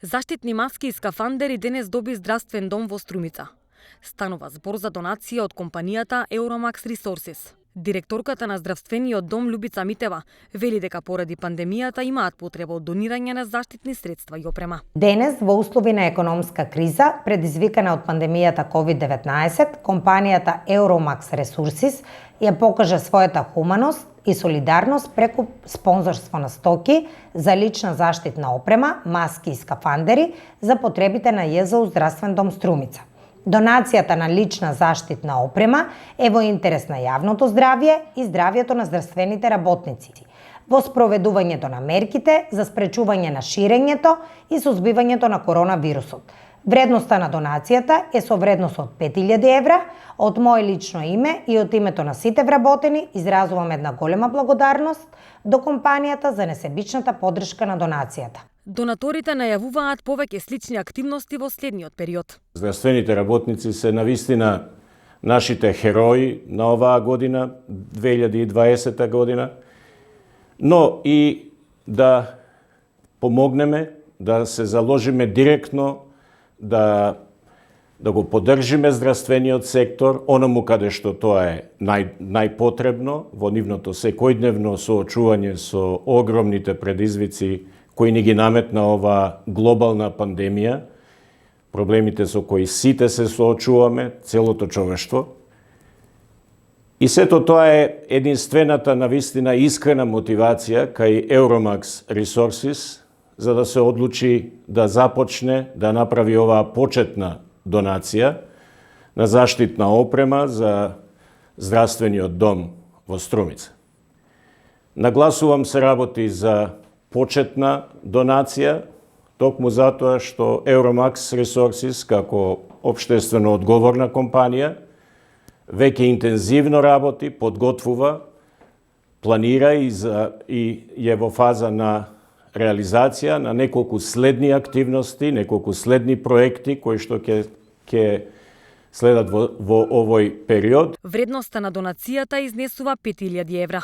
Заштитни маски и скафандери денес доби здравствен дом во Струмица. Станува збор за донација од компанијата Euromax Resources. Директорката на здравствениот дом Љубица Митева вели дека поради пандемијата имаат потреба од донирање на заштитни средства и опрема. Денес, во услови на економска криза, предизвикана од пандемијата COVID-19, компанијата Euromax Resources ја покажа својата хуманост и солидарност преку спонзорство на стоки за лична заштитна опрема, маски и скафандери за потребите на ЈЗУ Здравствен дом Струмица. Донацијата на лична заштитна опрема е во интерес на јавното здравје и здравјето на здравствените работници, во спроведувањето на мерките за спречување на ширењето и сузбивањето на коронавирусот. Вредноста на донацијата е со вредност од 5000 евра. Од моје лично име и од името на сите вработени изразувам една голема благодарност до компанијата за несебичната поддршка на донацијата. Донаторите најавуваат повеќе слични активности во следниот период. Здравствените работници се навистина нашите херои на оваа година, 2020 година, но и да помогнеме, да се заложиме директно, да го поддржиме здравствениот сектор, оному каде што тоа е најпотребно во нивното секојдневно соочување со огромните предизвици кои ни ги наметна оваа глобална пандемија, проблемите со кои сите се соочуваме, целото човештво. И сето тоа е единствената навистина искрена мотивација кај Euromax Resources за да се одлучи да започне да направи оваа почетна донација на заштитна опрема за здравствениот дом во Струмица. Нагласувам се работи за почетна донација, токму затоа што Euromax Resources како општествено одговорна компанија веќе интензивно работи, подготвува, планира и е во фаза на реализација на неколку следни активности, неколку следни проекти кои што ќе следат во овој период. Вредноста на донацијата изнесува 5000 евра.